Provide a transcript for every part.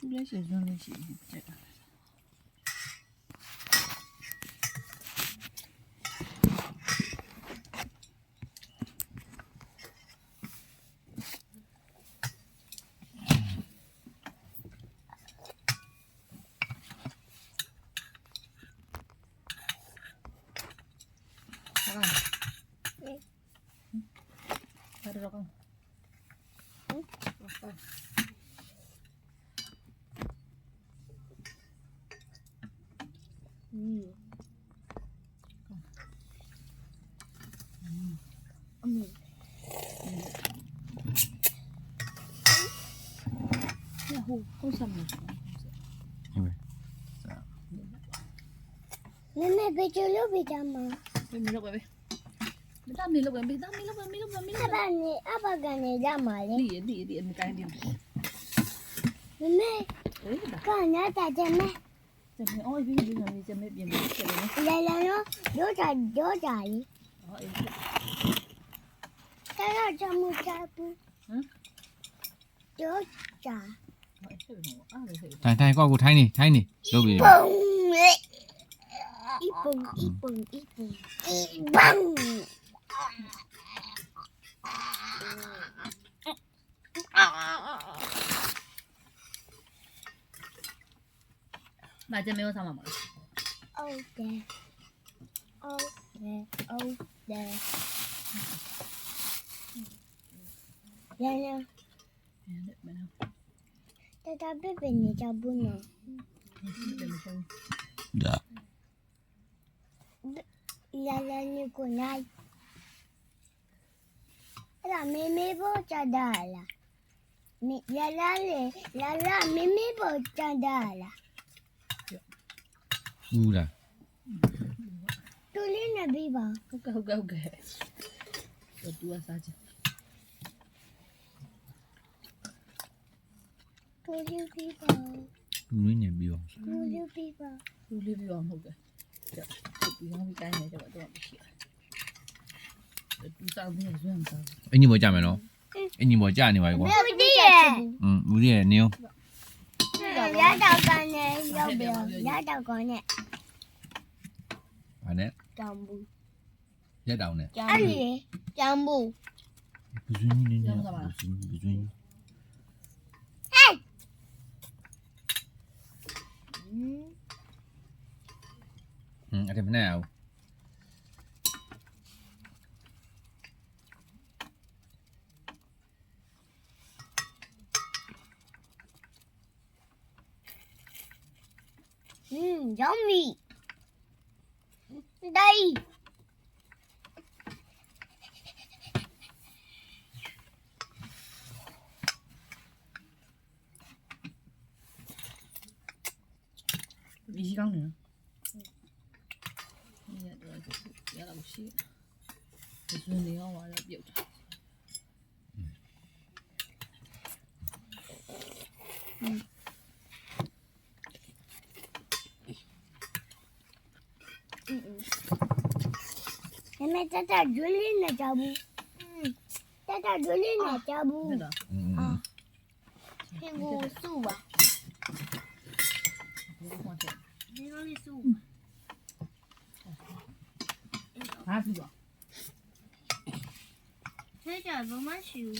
သူလည်းရှင်စွန်းလေးရှိနေကြက်တာAda rokok. Ya, kau sama. Ini. Mama betul betul Minum apa? Minta minum apa? Minta minum apa? Minum apa? Minum apa? apa gane jama le? Dia minta dia. Mama, kau nak tak jama? Jam oh ini jam biar Lala no, dosa ni. Oh ini. Kalau jamu jamu. Dosa. Thay con của thay này đâu bị Ipung. Baca meo sama mama. Okay. Lala. Tetapi benda cabut no. Dạ. Lala ni kunai. Lala mimi bocah dala. Lala mimi bocah dala. Udah. Tulis Nabi bang. Oke. Berdua saja. Tulis bang. Ini biar. Tulis bang. Tulis bilang oke. Ya, bilang cái này cho bạn tôi biết. Tôi sao thế rồi sao? Anh nhìn bộ chả mày nó. Anh nhìn bộ chả này vậy quá. Bút đi nhiều. Giá đầu con này, dâu biểu, giá đầu con này. À đấy. Jambu. Giá đầu này. Anh gì? Jambu. Bùi. Ada mana nào? Yummy. Đây. Bị gì không nữa? Dạ là một xíu. Cái xuân này không phải là biểu trọng. Mẹ tata Julie na jabu. Tata Julie na jabu. Thế đó. Ibu suba. Julie suba. Hả gì vậy? Thế giờ bố má xỉu.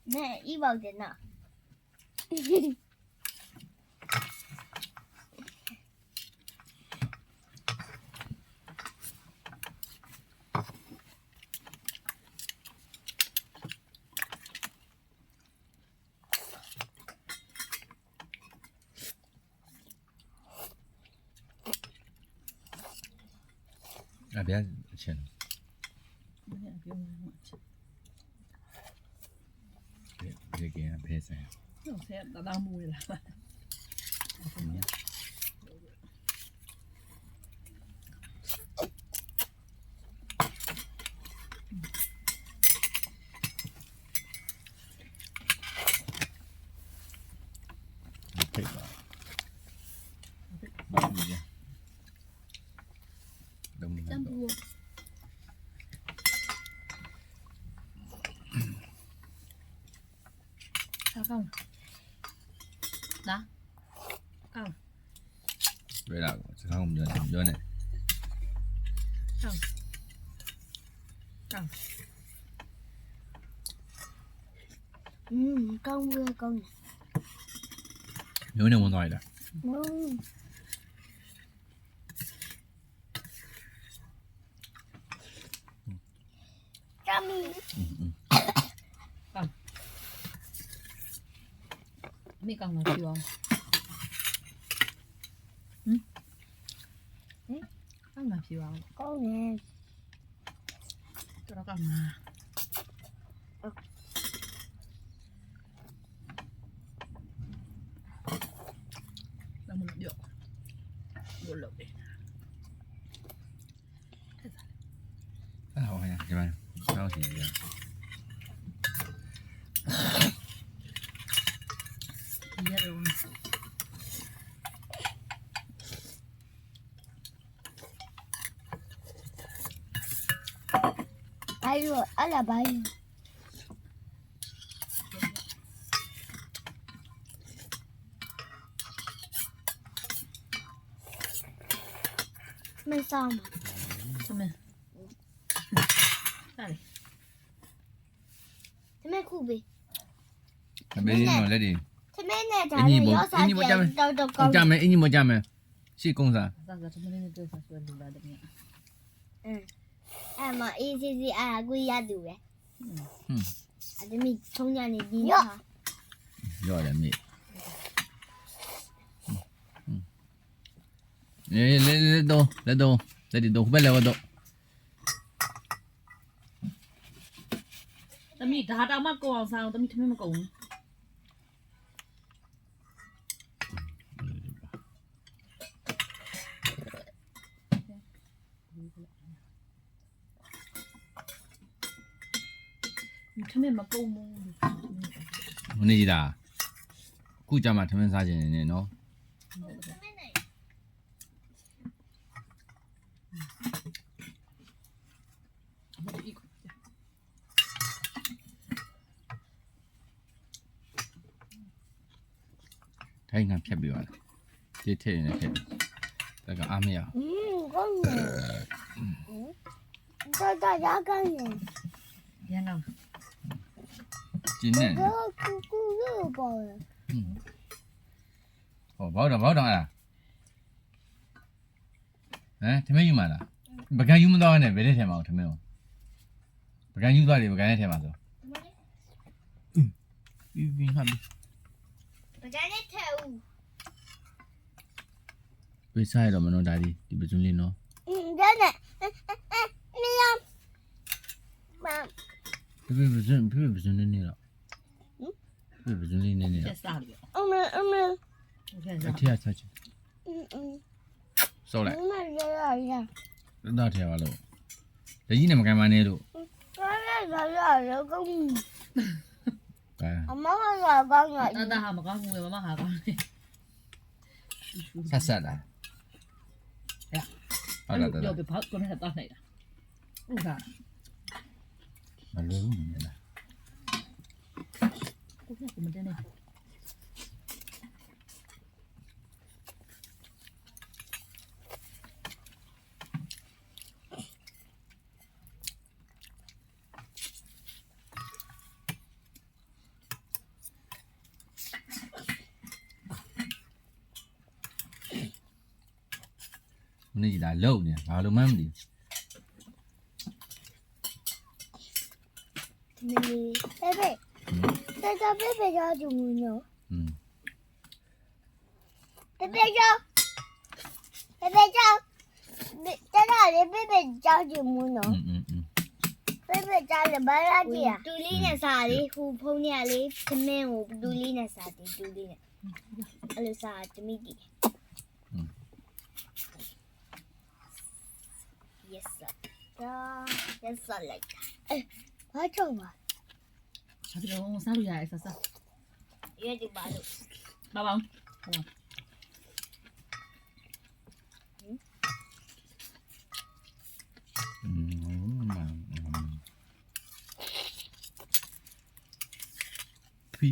Mẹ đi vào tiền nào? À bé chuyện. Cái kia bé sao? Nó sẽ đau mùi là. Thích rồi. Bóc đi nha. ကောင်းလားကောင်း တွေ့လာကိုစကားမပြောနဲ့ပြောနေ ကောင်းကောင်း ကောင်းဘူးကောင်း မျိုးနဲ့ဝင်သွားရတာ ချမ်းမီ အမေကောင်းလားပြောအောင်ကောင်းလားပြောအောင် ကောင်းနေ တော်ကောင်းလားလမ်းမပြောဘလို့ပဲ အဲ့ဟောရဒီမှာတော့စီရ ဒီရတော့ ဘာလို့အလားဘာလို့မဆောင် သမင်းဟာလေ သမီးခုပဲ အမေကြီးတော့လက်ဒီ သမီးနဲ့ဒါ အင်းကြီး ရော ပေါ့ စား အင်းကြီးပေါ့ကြမ်းမယ် တော့ကောင်း ကြမယ်အင်းကြီးမကြမယ်ရှေ့ကုန်းစား သာသာသမင်းနဲ့ပြောဆိုလူလာတယ်မြတ် အဲ့မှာအေးစီစီအားကိုရတူပဲ ဟွန်း အသမီးထုံးညနေဒီမှာ ရောတယ်မြေလက်တော့လက်ဒီတော့ဘယ်လဲတော့ သမီးဒါတောင်မှကိုအောင်ဆောင်သမီးသမင်းမကုန်ဘူးသမင်းမကုန်ဘူး မနေကြတာအခုကြမှာထမင်းစားခြင်းနေနော် ထိုင်ငံဖြတ်ပြီးသွားတယ်ဒီထည့်နေဖြတ်ဒါကအားမရ ကောင်းနေတော့ရကောင်းနေ ရန်တော့ ကျင်းနေ တော့ကူလို့ပေါ့ ဟောဘောတော့အဲ့ဒါဟမ်ထမင်းယူမလားပကံယူမတော့နဲ့ဘယ်နဲ့ထဲမှာထမင်းပကံယူသွားတယ်ပကံနဲ့ထဲမှာဆိုပြီးဟာ ပကံနဲ့ထဲဦး ဝေးစားရတော့မနော်ဒါဒီပဇွန်လေးနော် ဒါနဲ့မင်းမ ပြပဇွန်နေနေတော့ပြပဇွန်လေးနေနေ ကျ တော့ က်စားလို့ အမေဟုတ်ကဲ့ အ စား ထက်ဆက်ချင်စောလိုက် မရရ တော့ထဲပါလို့တကြီးနဲ့မကန်မနေလို့ ရကောင်း ကဲ အမကကောင်းရ တာဟာမကောင်းဘူးမမဟာကောင်းတယ် ဆက်လာဟုတ်လား ပြောပြဖောက်ကိုနဲ့တော့နိုင်တာဥသာ မလို့ဘူးလား ကိုကမတင်နေ မင်းကြီးလာလုံနေဘာလို့မှမသိ မီဘေဘေတတဘေဘေကြောက်ကြမှုနော် อืม ဘေဘေကြောက်တတလေးဘေဘေကြောက်ကြမှုနော်ဘေဘေကြောက်လည်းဘာလာကြည့်တူလေးနဲ့စားလေးဟိုဖုန်းနဲ့လေးသမင်းကိုတူလေးနဲ့စားတယ်တူလေးနဲ့အဲ့လိုစားတမိတီ Yes sir. Yes sir like. ဘာကြောက်ပါ ဘာပြောစားလို့ရတယ်ဆက်စား ရွေးဒီပါလို့ ဘာပေါင်း ဖီ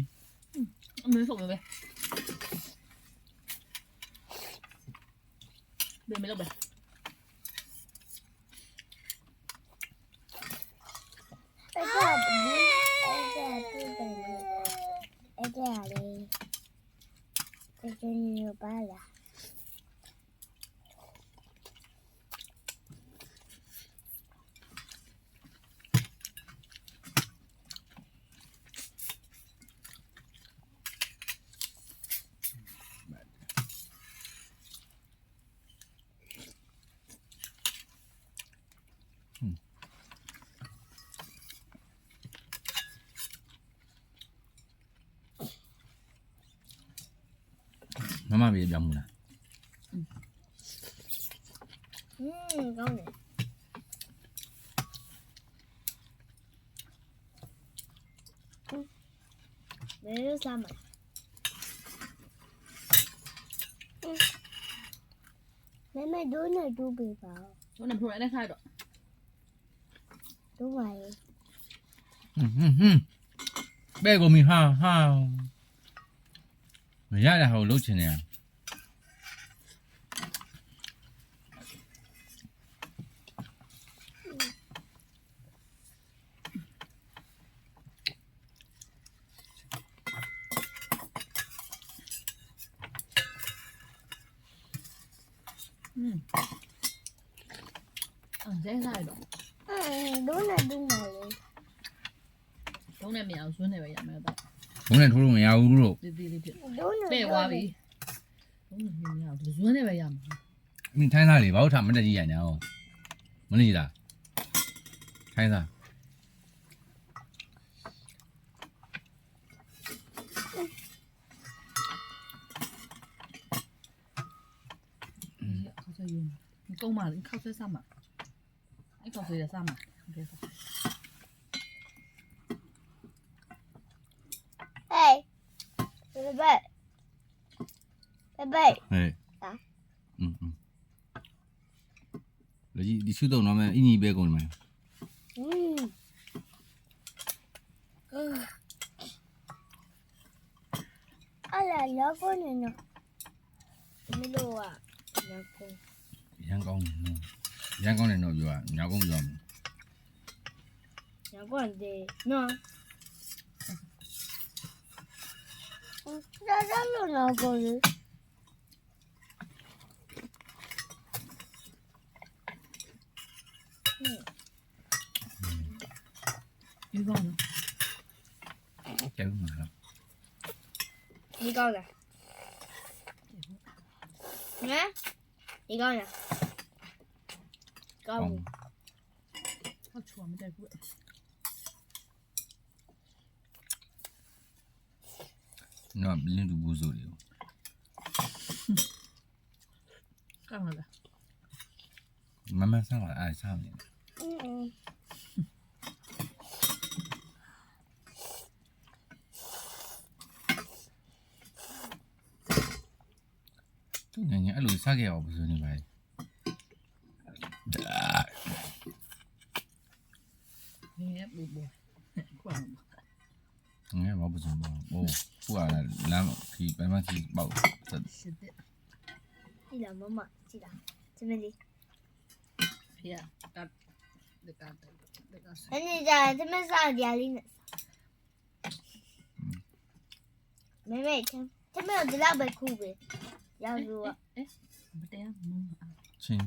没送呗，没了呗。 အဲ့ဒါလေအဲ့ဒါညပါလား မမပြေပြောင်းမလား ကောင်းတယ်ဘယ်လိုစားမလဲမမတို့နဲ့တူပေးပါ 我那不然那啥着， တို့ပါလေ ပဲကုန်ပြီဟာမရတဲ့ဟာကိုလှုပ်ချင်တယ် 这啥着， တို့နဲ့တူပါလေ 东那面孙那边也没得， ဘုံနဲ့ထိုးလို့မရဘူးလို့ 滴滴的， တို့နဲ့ 别挖呗，东那面孙那边也没， မင်းထိုင်းသားလေဘာလို့ထားမတက်ကြီးရညာအောင်မလို့ကြီးလားထိုင်းသား 靠这用，你够嘛？你靠这啥嘛？你靠谁的啥嘛？别说， ဟေးဘယ်ဘယ် ဟဲ့လေဒီရှုတော့တော့မယ်အင်းကြီးပဲကုန်တယ် အဲ့လာရောက်ကုန်နေနော်မလို့อ่ะရောက်ကုန် ရန်ကောင်းတယ်နော်ရန်ကောင်းတယ်တော့ပြောညောင်ကုန်ပြောမယ် ရောက်ကုန်တယ်နော်ဒါလို့နော်ကိုလေ 鱼缸呢？ ကျဲဘူးမလား ဒီကောင်းလားနော်ဒီကောင်းလားကောင်း 好吃我们这锅， နော်ဘလင်းတူဘူးဆိုတယ် 干了呗。 မမဆန်းလာအားဆန်းနေ သူငငယ်အဲ့လိုစားခဲ့အောင်ဘယ်လိုနေပါလဲ 你不不，管吧。 ငယ်ဘာဘယ်လိုပါဟိုခုကလမ်းခီပန်းမခီပေါ့ 是的， ဒီလားမမကြည့်လားစမလီ 别干，那干的，那干啥？ အဲ့ဒီကြစမစားကြလေးနဲ့မေမေစမဒီလောက်ပဲခုပဲရောက်လို့ 哎，没得呀，没啊， ချင်း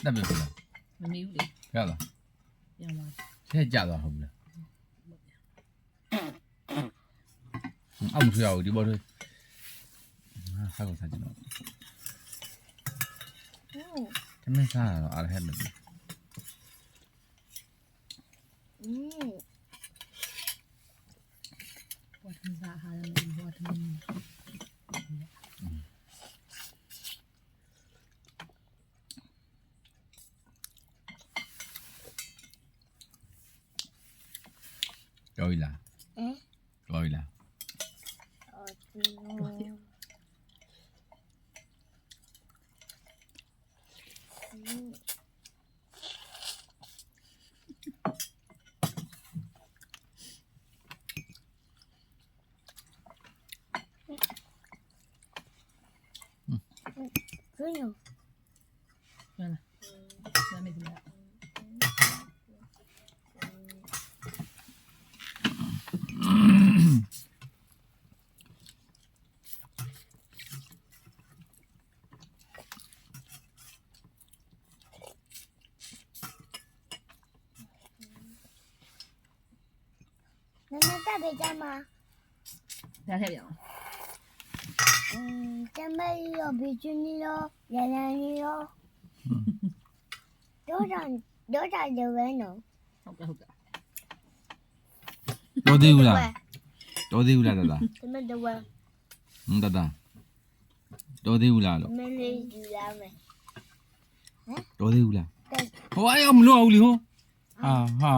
တက်ပြီလား 没有的， ရလား 要吗？ ထဲကြသွားဟုတ်လားအောက်မထရဘူးဒီဘောတွေဟာကောစားကြည့်တော့တမင်စားတော့အားရဟဲ့မယ် 我他妈啥的，我他妈。 ကြော်ရလား ဟမ် ကြော်ရလား အော်ဒီ真有。算了，咱没怎么样。奶奶带回家吗？俩太阳。咱们有比基尼咯，圆圆鱼咯。多少的温度？ဟုတ်ကဲ့ဟုတ်ကဲ့ တော်သေးဘူးလားတော်သေးဘူးလားတတာ 咱们的温， တတာတော်သေးဘူးလားလို့ 我们的鱼来没？ တော်သေးဘူးလား 对， ဟိုအဲ့ရောမလို့အောင်လीဟိုဟာ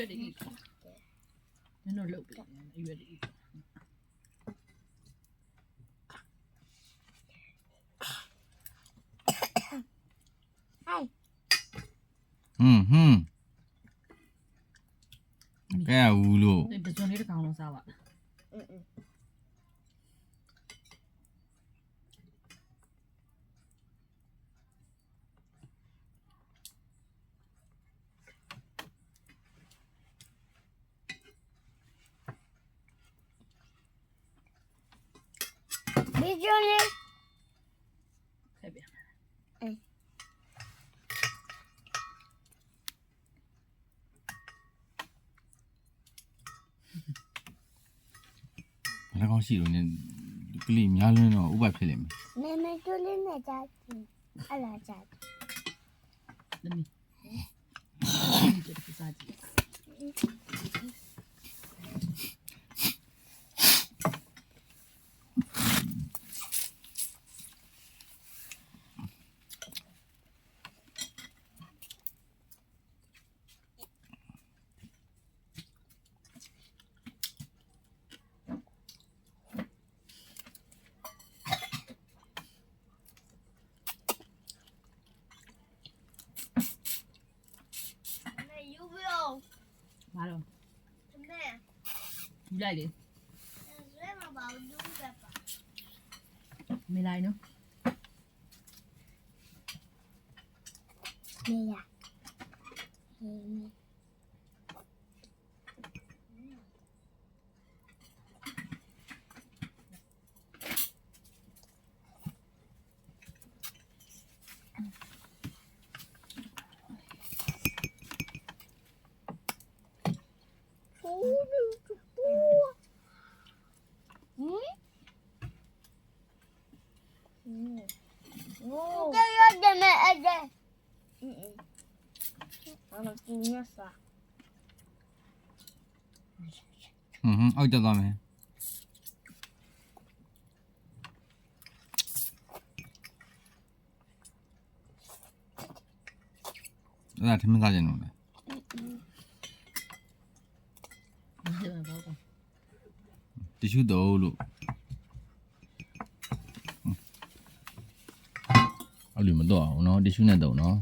ရွက်တည်းနင်တို့လုတ်ပြီရွက်တည်း 哎， ဟွန်းကဲဘူးလို့ ဒီပစွန်လေးတစ်ကောင်လုံးစားပါ 比基尼， ထည့်ပြန် ဘာကောင်းရှိလို့ ਨੇ ကလေးများလွန်းတော့ဥပဖြစ်လိမ့်မယ် 妹妹就拎那家子，阿拉家子。 သမီးဒီတစ်စားကြည့် 妹有没有？ ဘာလို့ 妹， ယူလိုက်လေ 所以嘛，把我丢在吧。 မေးလိုက်နော် 妹呀，妹。我这要怎么爱的？完了，煮那啥？ ဟွန်းအောက်တက်သွားမယ်အဲ့ဒါထမင်းစားကြတယ်နော် ဒီမှာပေါ့ကော တ िश ူးတော့လို့အဲ့လိုမတော့အောင်နော်တ िश ူးနဲ့တော့နော်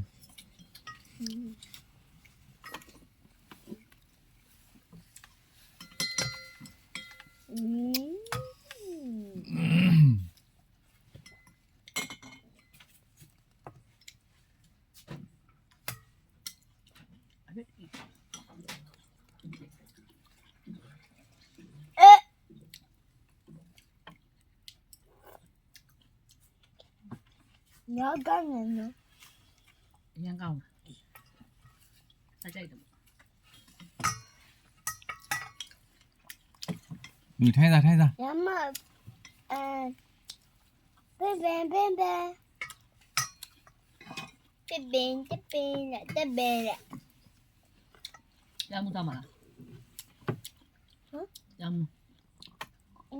你要干什么？ အရင်ကောင်းတာစားကြိုက်တယ် မိထိုင်းစား 然后，贝贝贝贝，这边这边的这边的， ရမှုသားမလား ဟမ် ရမှု 嗯。